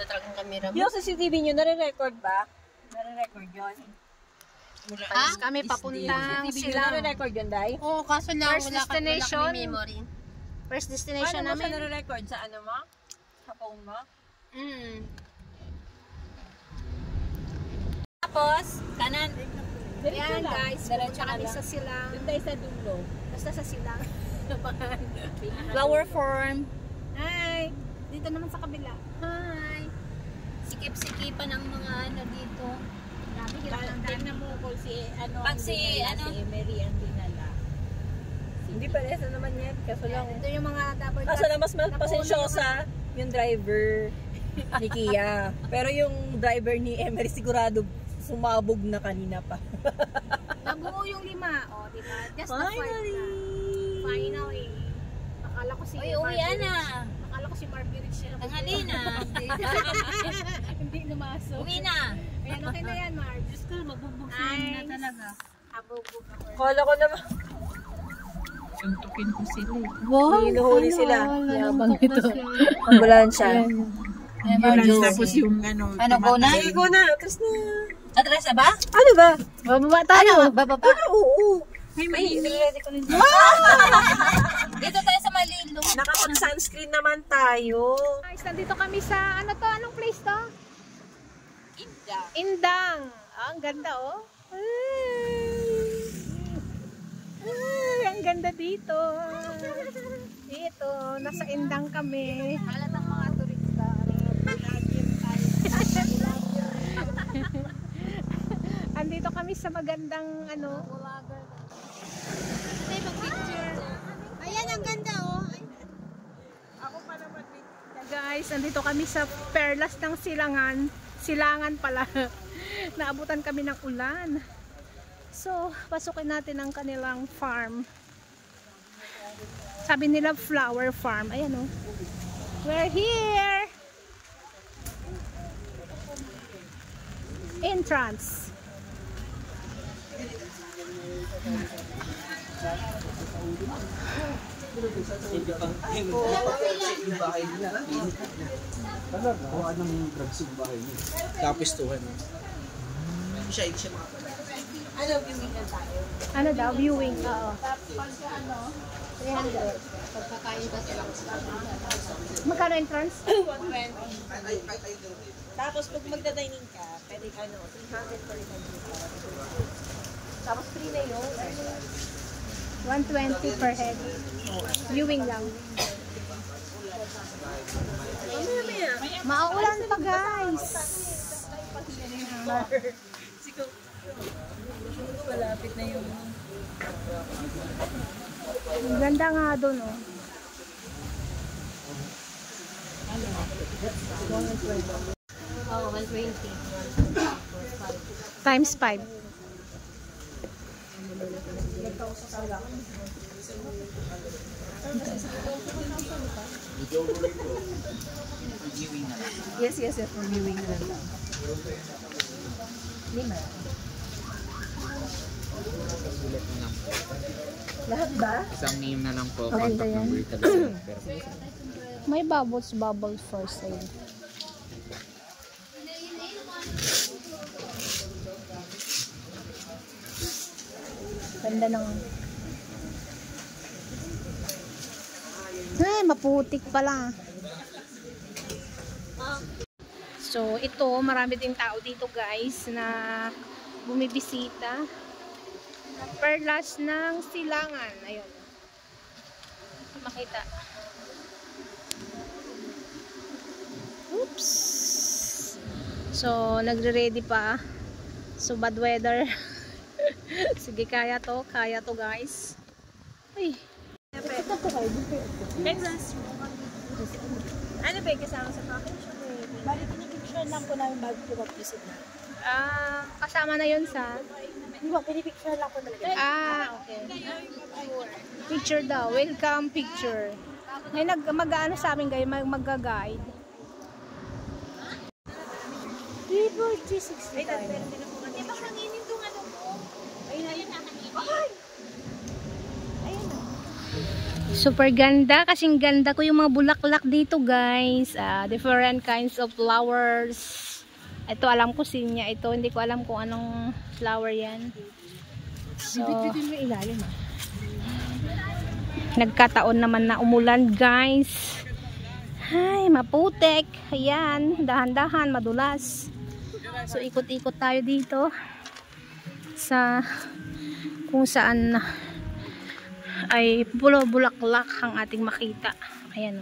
maganda talagang camera mo. Yung CCTV nyo, nare-record ba? Nare-record yun? Kami papuntang Silang. Nare-record yun, Day? Oo, kaso lang First wala destination. kami memory. First destination Paano mo siya namin. nare-record? Sa ano mo? Sa phone mo? Tapos, kanan. Diretso Ayan lang. guys, Diretso pupunta ka kami lang. sa Silang. Doon tayo sa dulo. Basta sa Silang. Flower Farm. Hi! Dito naman sa kabila. Hi! Sikip-sikipan ang mga ano dito. Dami, Tingnan mo kung si ano Pag ang si, dinala, ano? si Emery ang dinala. Hindi pa rin naman yan. Kaso lang. Ito yung mga dapat. Kaso lang mas pasensyosa yung driver ni Kia. Pero yung driver ni Emery sigurado sumabog na kanina pa. Nabuo yung 5. O, diba? Just Finally! Finally. Akala ko si Uwi na. Akala ko si Marbury siya. Tanghali na. Hindi lumasok. Uwi na. Ayan, okay na yan, Marb. Diyos ko, magbubuksan na talaga. Abog-bog ako. Kala ko naman. Suntukin ko sila. Wow! Hinuhuli sila. Yabang ito. Ambulansya. Tapos yung ano ko na? Sige ko na. Tapos na. Atrasa ba? Ano ba? Bababa tayo. Bababa. Oo. May Ready ko rin. Dito tayo sa Malilo. Nakapag-sunscreen naman tayo. Guys, nandito kami sa, ano to? Anong place to? Indang. Indang. Ah, ang ganda, oh. Ay, ang ganda dito. Dito, nasa Indang kami. Halatang mga turista. Andito kami sa magandang, ano, Ayan, ang ganda oh. guys, andito kami sa Perlas ng Silangan. Silangan pala. Naabutan kami ng ulan. So, pasukin natin ang kanilang farm. Sabi nila flower farm. Ayan oh. We're here. Entrance. Kuha ng drugs yung bahay niya. Tapos tuhan. Siya Ano, viewing na tayo? Ano daw? Viewing. Oo. Tapos ano? 300. Pagkakain ba sila? Magkano entrance? 120. Tapos pag magda-dining ka, pwede ano, 300 per head. Tapos free na yun. 120 per head. Viewing lang. Mauulan pa guys. Malapit na yung... Ang ganda nga doon oh. Oo, 120. Times 5. Yes, for viewing na lang. 5. Lahat ba? Isang name na lang po. Maganda yan. Pero May bubbles for sale. Ganda ng... Ay, maputik pala. So, ito, marami din tao dito guys na bumibisita. Perlas ng Silangan. Ayun. Makita. Oops. So, nagre-ready pa. So, bad weather. Sige, kaya to guys. Ay. Ano ba yung kasama sa package? Bali, pinipicture lang po namin bago po mag-visit na. Kasama na yun sa... Di ba, pinipicture lang po talaga. Okay. Picture daw. Welcome picture. May mag-ano sa amin guys, mag-guide. 360. Ay, meron din ako. Di ba hanginin itong ano mo? Ayun na. Ay! Ayun na. Super ganda. Kasing ganda ko yung mga bulaklak dito guys. Different kinds of flowers. Ito alam ko sinya ito. Hindi ko alam kung anong flower yan. So, nagkataon naman na umulan guys. Ay, maputek. Ayan, dahan-dahan, madulas. So, ikot-ikot tayo dito sa kung saan ay bulaklak ang ating makita. Ayan,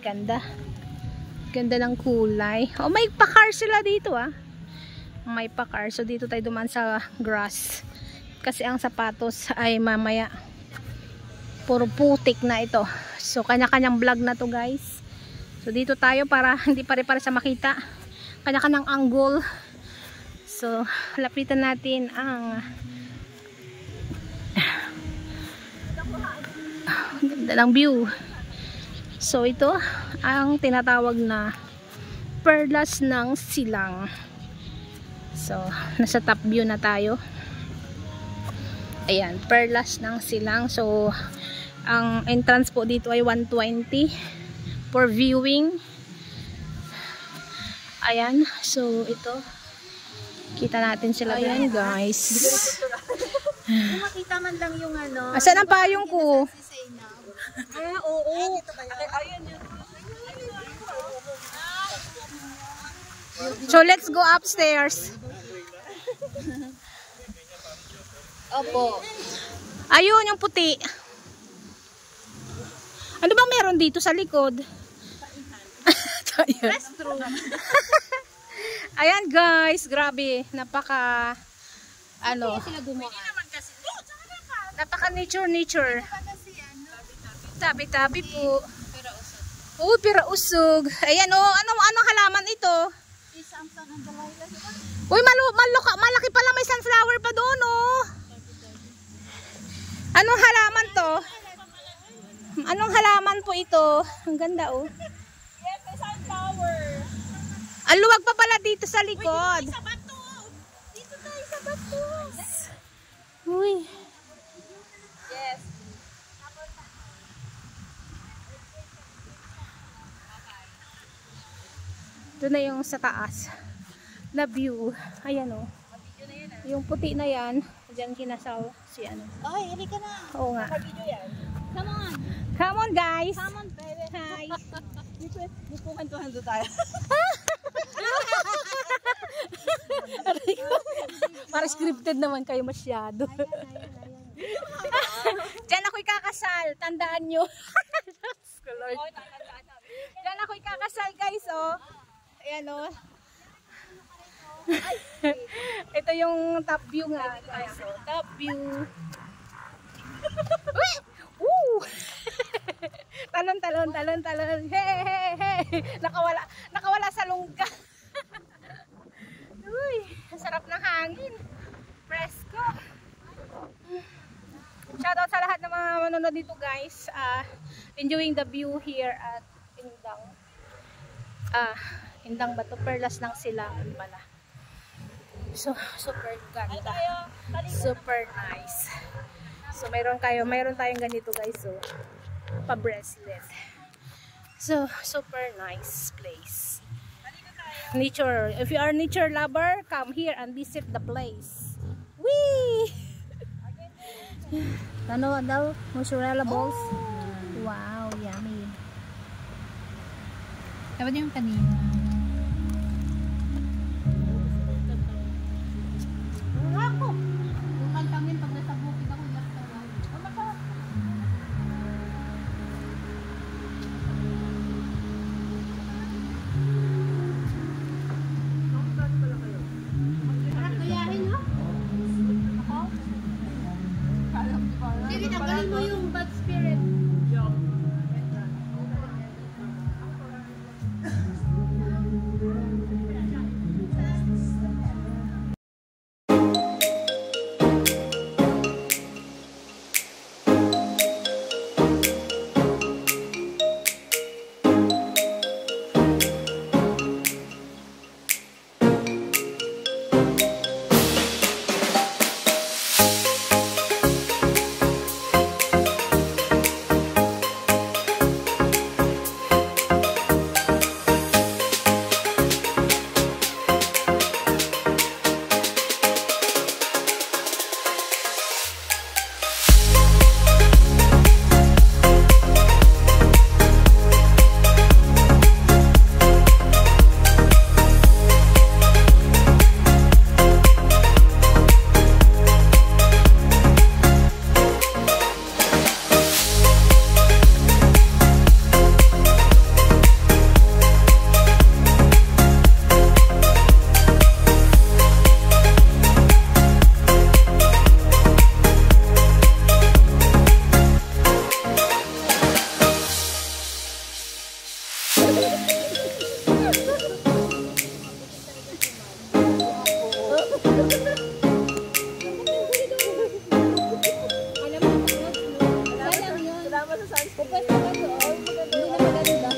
ganda. Ganda ng kulay. Oh, may pakar sila dito May pakar. So, dito tayo duman sa grass. Kasi ang sapatos ay mamaya puro putik na ito. So, kanya-kanyang vlog na to guys. So, dito tayo para hindi pare-pare sa makita. Kanya-kanyang angle. So, lapitan natin ang ganda ng view. So, ito ang tinatawag na perlas ng silang. So, nasa top view na tayo. Ayan, perlas ng silang. So, ang entrance po dito ay 120 for viewing. Ayan, so ito. Kita natin sila. Ayan guys. Kung makita man lang yung ano. Asan ang payong ko? Oo. Ayun yun. So let's go upstairs. Opo. Ayun yung puti. Ano bang meron dito sa likod? Restroom. Ayan guys, grabe. Napaka napaka nature. Tabi-tabi po. Oh, pira usog. Ayan oh, anong halaman ito? Uy, malaki pala, may sunflower pa doon oh. Anong halaman to? Anong halaman po ito? Ang ganda oh. Yes, may sunflower. Ang luwag pa pala dito sa likod. Sa bato. Dito tayo sa bato. Uy. Yes. Ito na yung sa taas na view. Ayan o. Yung puti na yan. Diyan kinasaw si ano. Ay, hindi ka na. Oo nga. Video yan. Come on. Come on guys. Come on, baby. Hi. Bukuhan tayo. Para scripted naman kayo masyado. Diyan ako'y kakasal. Tandaan nyo. Diyan ako'y kakasal guys oh. Ayan oh. Ito yung top view nga guys. So, top view. Woo! Talon. Hey. Nakawala sa lungga. Uy, ang sarap ng hangin. Presko. Shoutout sa lahat ng mga manonood dito guys. Enjoying the view here at Indang. Indang ba to? Perlas ng silangan pala. So, super ganda. Super nice. So, mayroon tayong ganito guys. So, pa-bracelet. So, super nice place. Nature. If you are nature lover, come here and visit the place. Whee! Ano daw? Mozzarella balls? Wow, yummy. Dapat yung kanina. Tanggalin mo yung bad spirit. Salamat sa sunscreen. Hindi na maganda.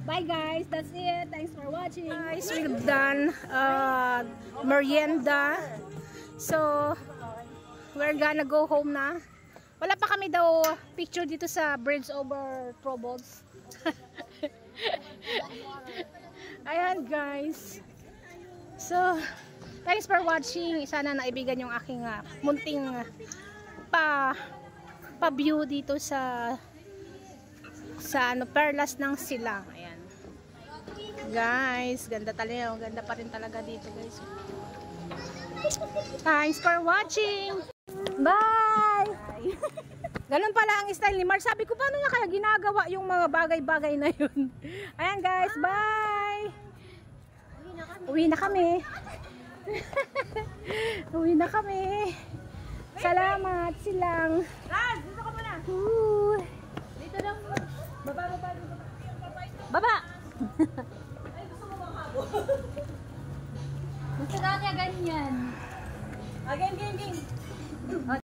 Bye guys, that's it. Thanks for watching. Guys, we've done merienda. So, we're gonna go home na. Wala pa kami daw picture dito sa Bridge over Troubles. Ayan guys. So, thanks for watching. Sana naibigan yung aking munting pa-view dito sa Perlas ng Silang. Ayan. Guys, ganda talaga. Ganda pa rin talaga dito, guys. Thanks for watching. Bye! Ganun pala ang style ni Mar. Sabi ko, paano niya kaya ginagawa yung mga bagay-bagay na yun? Ayan guys, bye! Uwi na kami. Uwi na kami. Salamat silang. Raz, dito ka muna. Dito lang. Baba. Baba! Ay, gusto mo makabo. Gusto na niya ganyan. Game.